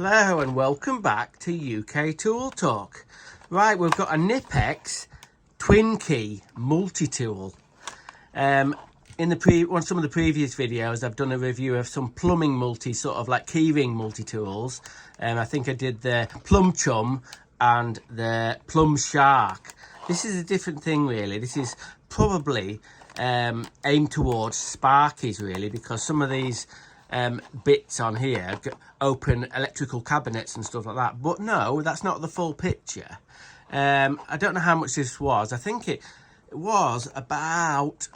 Hello and welcome back to UK Tool Talk. Right, we've got a knipex twin key multi-tool. In some of the previous videos, I've done a review of some plumbing sort of like keyring multi-tools. I think I did the plum chum and the plum shark. This is a different thing really. This is probably aimed towards Sparkies really, because some of these bits on here open electrical cabinets and stuff like that, but no, that's not the full picture. I don't know how much this was. I think it was about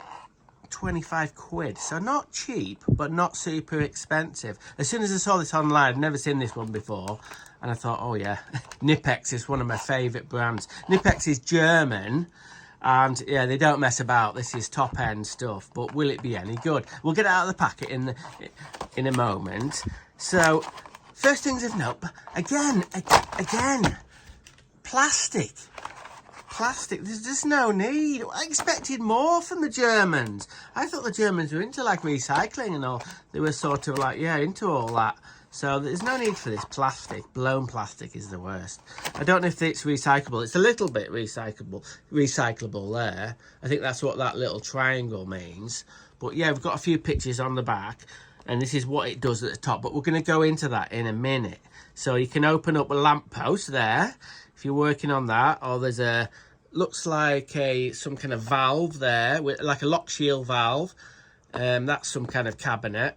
25 quid, so not cheap but not super expensive. As soon as I saw this online, I'd never seen this one before, and I thought, oh yeah, Knipex is one of my favorite brands. Knipex is German, and yeah, they don't mess about. This is top end stuff, but will it be any good? We'll get it out of the packet in a moment. So first things of note, again, plastic. There's just no need. I expected more from the Germans. I thought the Germans were into like recycling and all. They were sort of like, yeah, into all that. So there's no need for this plastic. Blown plastic is the worst. I don't know if it's recyclable. It's a little bit recyclable there. I think that's what that little triangle means. But yeah, we've got a few pictures on the back, and this is what it does at the top. But we're going to go into that in a minute. So you can open up a lamppost there if you're working on that, or there's a, looks like some kind of valve there, with like a lock shield valve. That's some kind of cabinet.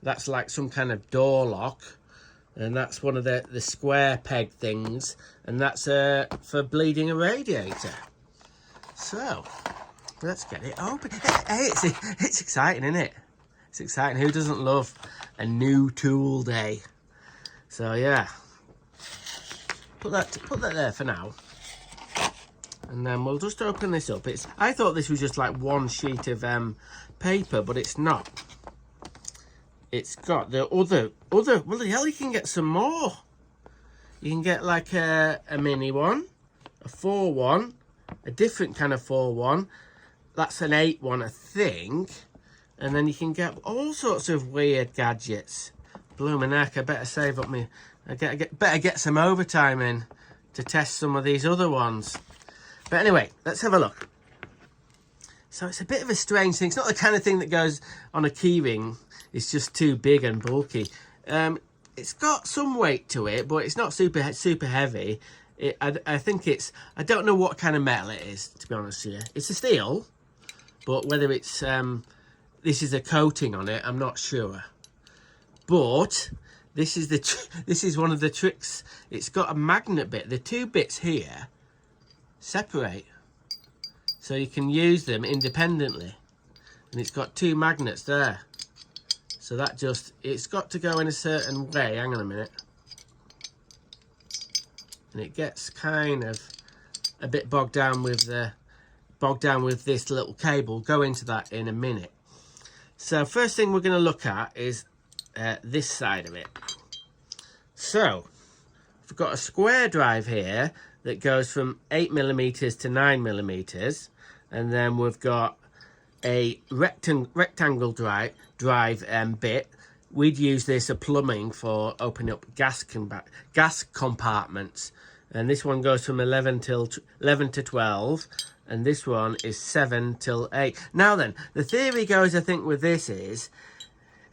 That's like some kind of door lock, and that's one of the square peg things, and that's for bleeding a radiator. So let's get it open. Hey, it's exciting, isn't it? It's exciting. Who doesn't love a new tool day? So yeah, put that there for now, and then we'll just open this up. I thought this was just like one sheet of paper, but it's not. It's got the other, well, the hell, you can get some more. You can get like a mini one, a 4 one, a different kind of 4 one. That's an 8 one, I think. And then you can get all sorts of weird gadgets. Blooming heck, I better save up better get some overtime in to test some of these other ones. But anyway, let's have a look. So it's a bit of a strange thing. It's not the kind of thing that goes on a keyring. It's just too big and bulky. It's got some weight to it, but it's not super heavy. I think it's, I don't know what kind of metal it is, to be honest with you. It's a steel, but whether it's this is a coating on it, I'm not sure. But this is one of the tricks. It's got a magnet bit. The two bits here separate, so you can use them independently, and it's got 2 magnets there. So that it's got to go in a certain way. Hang on a minute. And it gets kind of a bit bogged down with this little cable. Go into that in a minute. So first thing we're going to look at is this side of it. So we've got a square drive here that goes from 8mm to 9mm, and then we've got a rectangle drive bit. We'd use this for plumbing for opening up gas compartments, and this one goes from 11 to 12, and this one is 7 till 8. Now then, the theory goes, I think, with this is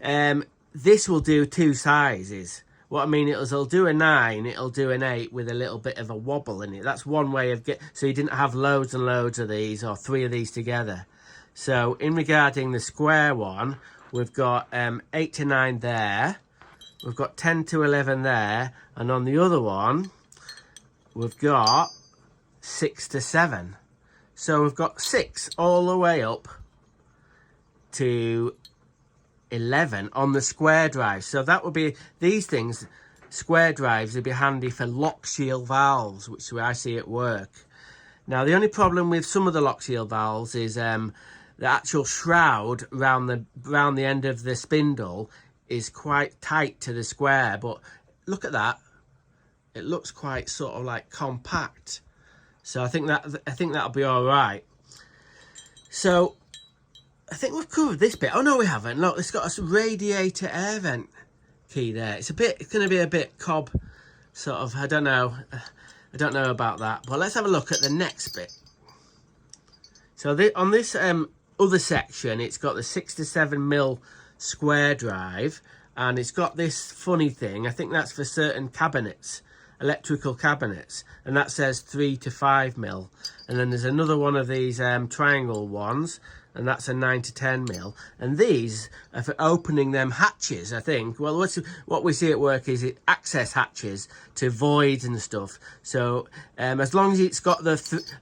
this will do 2 sizes. What I mean, it'll do a 9, it'll do an 8 with a little bit of a wobble in it. That's one way of so you didn't have loads and loads of these, or 3 of these together. So in regarding the square one, we've got 8 to 9 there, we've got 10 to 11 there, and on the other one, we've got 6 to 7. So we've got 6 all the way up to 11 on the square drive. So that would be, these things, square drives, would be handy for lock shield valves, which is where I see it work. Now the only problem with some of the lock shield valves is the actual shroud round the end of the spindle is quite tight to the square, but look at that, it looks quite sort of like compact. So I think that'll be all right. So I think we've covered this bit. Oh no, we haven't. Look, it's got a radiator air vent key there. It's going to be a bit cob sort of, I don't know about that, but let's have a look at the next bit. So on this other section, it's got the 6 to 7 mil square drive, and it's got this funny thing. I think that's for certain cabinets, electrical cabinets, and that says 3 to 5 mil. And then there's another one of these triangle ones, and that's a 9 to 10 mil. And these are for opening them hatches, I think. Well, what we see at work is it access hatches to voids and stuff. So as long as it's got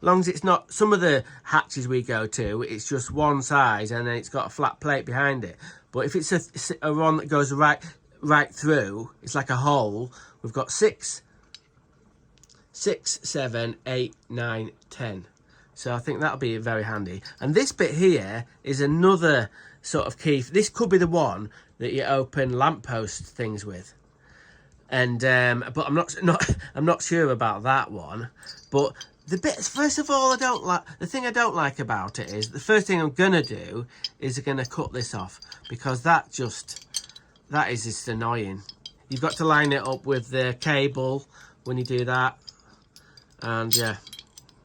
long as it's not, some of the hatches we go to, it's just one size and then it's got a flat plate behind it. But if it's a one that goes right through, it's like a hole. We've got 6, 7, 8, 9, 10. So I think that'll be very handy. And this bit here is another sort of key. This could be the one that you open lamppost things with. And but I'm not sure about that one. But the bits, first of all, the thing I don't like about it is the first thing I'm gonna do is I'm gonna cut this off, because that is just annoying. You've got to line it up with the cable when you do that. And yeah,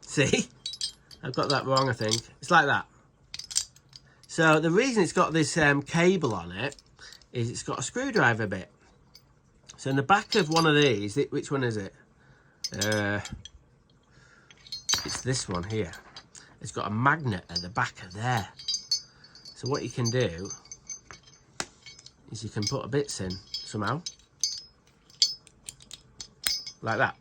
see? I've got that wrong, I think. It's like that. So the reason it's got this cable on it is it's got a screwdriver bit. So in the back of one of these, which one is it? It's this one here. It's got a magnet at the back of there. So what you can do is you can put bits in somehow. Like that.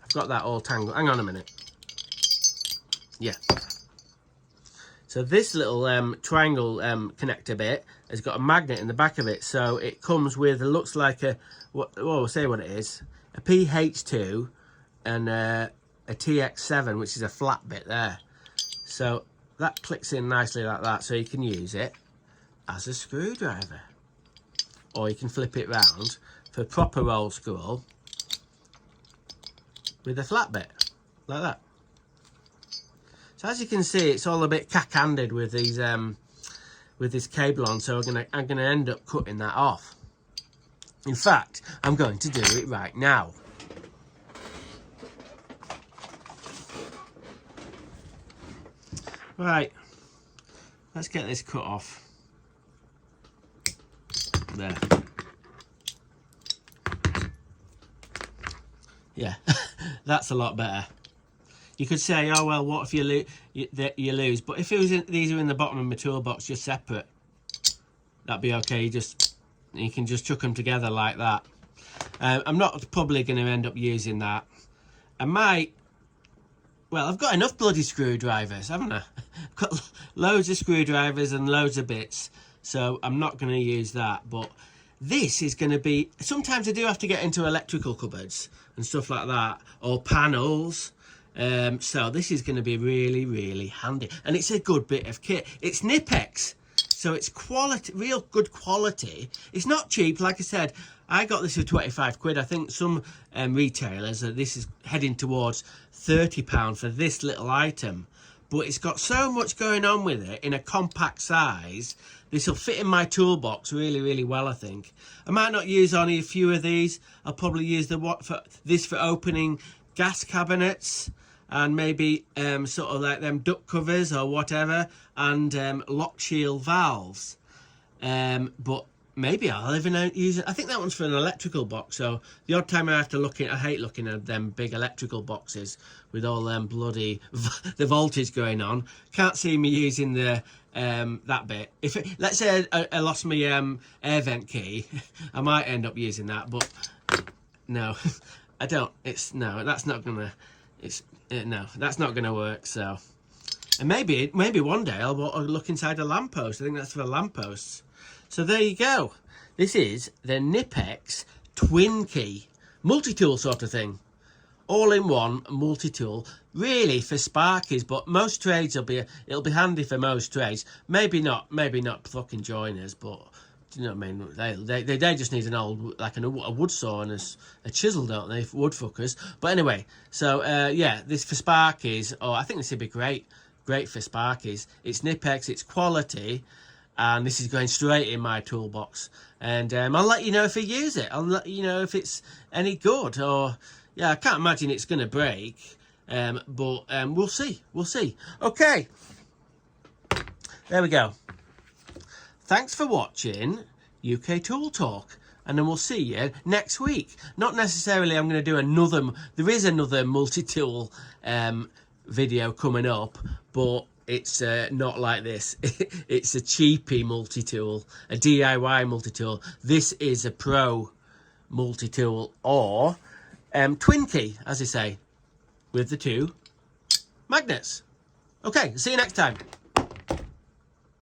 I've got that all tangled. Hang on a minute. Yeah. So this little triangle connector bit has got a magnet in the back of it. So it comes with, it looks like we'll say what it is. A PH2 and a TX7, which is a flat bit there. So that clicks in nicely like that. So you can use it as a screwdriver. Or you can flip it round for proper old school with a flat bit. Like that. So as you can see, it's all a bit cack-handed with these with this cable on, so I'm gonna end up cutting that off. In fact, I'm going to do it right now. Right, let's get this cut off. There. Yeah, that's a lot better. You could say, oh well, what if you lose? But if these are in the bottom of my toolbox, just separate, that'd be okay. You can just chuck them together like that. I'm not probably going to end up using that. I might. Well, I've got enough bloody screwdrivers, haven't I? I've got loads of screwdrivers and loads of bits, so I'm not going to use that. But this is going to be. Sometimes I do have to get into electrical cupboards and stuff like that, or panels. So this is going to be really, really handy, and it's a good bit of kit. It's knipex, so it's quality, real good quality. It's not cheap, like I said. I got this for 25 quid. I think some retailers, this is heading towards £30 for this little item, but it's got so much going on with it in a compact size. This will fit in my toolbox really, really well, I think. I might not use only a few of these. I'll probably use this for opening gas cabinets, and maybe sort of like them duct covers or whatever, and lock shield valves. But maybe I'll even use it. I think that one's for an electrical box, so the odd time I have to look in, I hate looking at them big electrical boxes with all them bloody the voltage going on. Can't see me using the that bit. Let's say I lost my air vent key, I might end up using that, but no. I don't. That's not gonna. No, that's not gonna work. So, and maybe one day I'll look inside a lamppost. I think that's for lampposts. So there you go. This is the knipex twin key multi-tool sort of thing, all in one multi-tool. Really for Sparkies, but most trades it'll be handy for most trades. Maybe not fucking joiners, but. Do you know what I mean? They just need an old, like a wood saw and a chisel, don't they? Wood fuckers. But anyway, so yeah, this for Sparkies. Oh, I think this would be great for Sparkies. It's knipex, it's quality, and this is going straight in my toolbox. And I'll let you know if I use it. I'll let you know if it's any good, or yeah, I can't imagine it's going to break, but we'll see. We'll see. Okay, there we go. Thanks for watching UK Tool Talk, and then we'll see you next week. Not necessarily I'm going to do another, there is another multi-tool video coming up, but it's not like this. It's a cheapy multi-tool, a DIY multi-tool. This is a pro multi-tool, or twin key, as I say, with the 2 magnets. Okay, see you next time.